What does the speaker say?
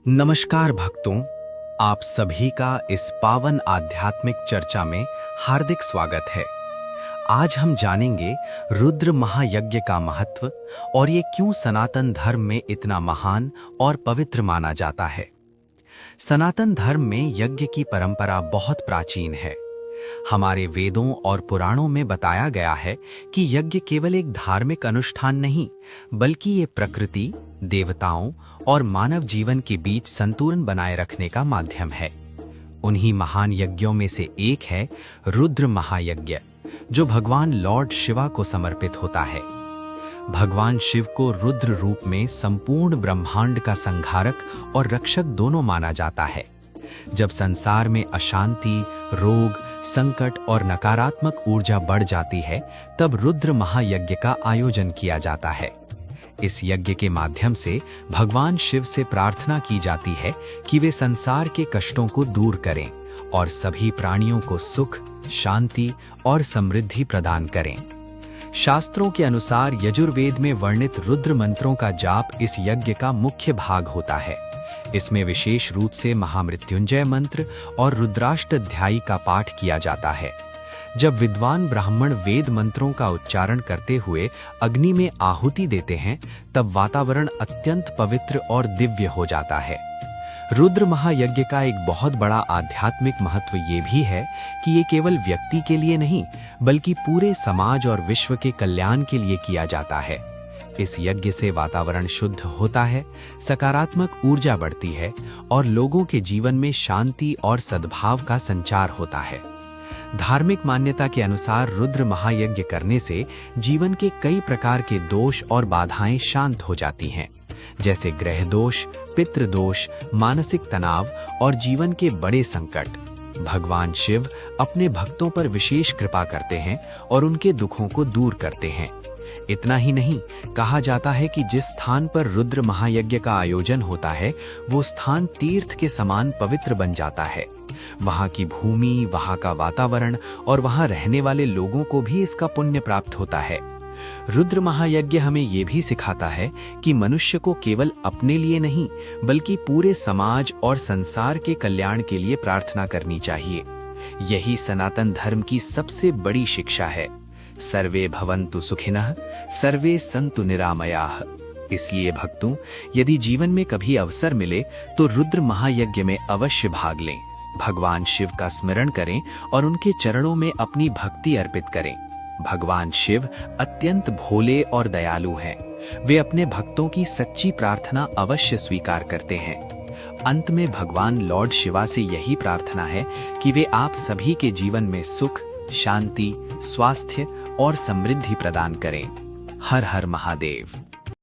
नमस्कार भक्तों, आप सभी का इस पावन आध्यात्मिक चर्चा में हार्दिक स्वागत है। आज हम जानेंगे रुद्र महायज्ञ का महत्व और ये क्यों सनातन धर्म में इतना महान और पवित्र माना जाता है। सनातन धर्म में यज्ञ की परंपरा बहुत प्राचीन है। हमारे वेदों और पुराणों में बताया गया है कि यज्ञ केवल एक धार्मिक अनुष्ठान नहीं, बल्कि ये प्रकृति, देवताओं और मानव जीवन के बीच संतुलन बनाए रखने का माध्यम है। उन्हीं महान यज्ञों में से एक है रुद्र महायज्ञ, जो भगवान लॉर्ड शिवा को समर्पित होता है। भगवान शिव को रुद्र रूप में संपूर्ण ब्रह्मांड का संहारक और रक्षक दोनों माना जाता है। जब संसार में अशांति, रोग, संकट और नकारात्मक ऊर्जा बढ़ जाती है, तब रुद्र महायज्ञ का आयोजन किया जाता है। इस यज्ञ के माध्यम से भगवान शिव से प्रार्थना की जाती है कि वे संसार के कष्टों को दूर करें और सभी प्राणियों को सुख, शांति और समृद्धि प्रदान करें। शास्त्रों के अनुसार यजुर्वेद में वर्णित रुद्र मंत्रों का जाप इस यज्ञ का मुख्य भाग होता है। इसमें विशेष रूप से महामृत्युंजय मंत्र और रुद्राष्टध्यायी का पाठ किया जाता है। जब विद्वान ब्राह्मण वेद मंत्रों का उच्चारण करते हुए अग्नि में आहुति देते हैं, तब वातावरण अत्यंत पवित्र और दिव्य हो जाता है। रुद्र महायज्ञ का एक बहुत बड़ा आध्यात्मिक महत्व ये भी है कि ये केवल व्यक्ति के लिए नहीं, बल्कि पूरे समाज और विश्व के कल्याण के लिए किया जाता है। इस यज्ञ से वातावरण शुद्ध होता है, सकारात्मक ऊर्जा बढ़ती है और लोगों के जीवन में शांति और सद्भाव का संचार होता है। धार्मिक मान्यता के अनुसार रुद्र महायज्ञ करने से जीवन के कई प्रकार के दोष और बाधाएं शांत हो जाती हैं, जैसे ग्रह दोष, पितृ दोष, मानसिक तनाव और जीवन के बड़े संकट। भगवान शिव अपने भक्तों पर विशेष कृपा करते हैं और उनके दुखों को दूर करते हैं। इतना ही नहीं, कहा जाता है कि जिस स्थान पर रुद्र महायज्ञ का आयोजन होता है, वो स्थान तीर्थ के समान पवित्र बन जाता है। वहां की भूमि, वहां का वातावरण और वहां रहने वाले लोगों को भी इसका पुण्य प्राप्त होता है। रुद्र महायज्ञ हमें ये भी सिखाता है कि मनुष्य को केवल अपने लिए नहीं, बल्कि पूरे समाज और संसार के कल्याण के लिए प्रार्थना करनी चाहिए। यही सनातन धर्म की सबसे बड़ी शिक्षा है। सर्वे भवन्तु सुखिनः, सर्वे सन्तु निरामयाः। इसलिए भक्तों, यदि जीवन में कभी अवसर मिले तो रुद्र महायज्ञ में अवश्य भाग लें। भगवान शिव का स्मरण करें और उनके चरणों में अपनी भक्ति अर्पित करें। भगवान शिव अत्यंत भोले और दयालु हैं। वे अपने भक्तों की सच्ची प्रार्थना अवश्य स्वीकार करते हैं। अंत में भगवान लॉर्ड शिवा से यही प्रार्थना है कि वे आप सभी के जीवन में सुख, शांति, स्वास्थ्य और समृद्धि प्रदान करें। हर हर महादेव।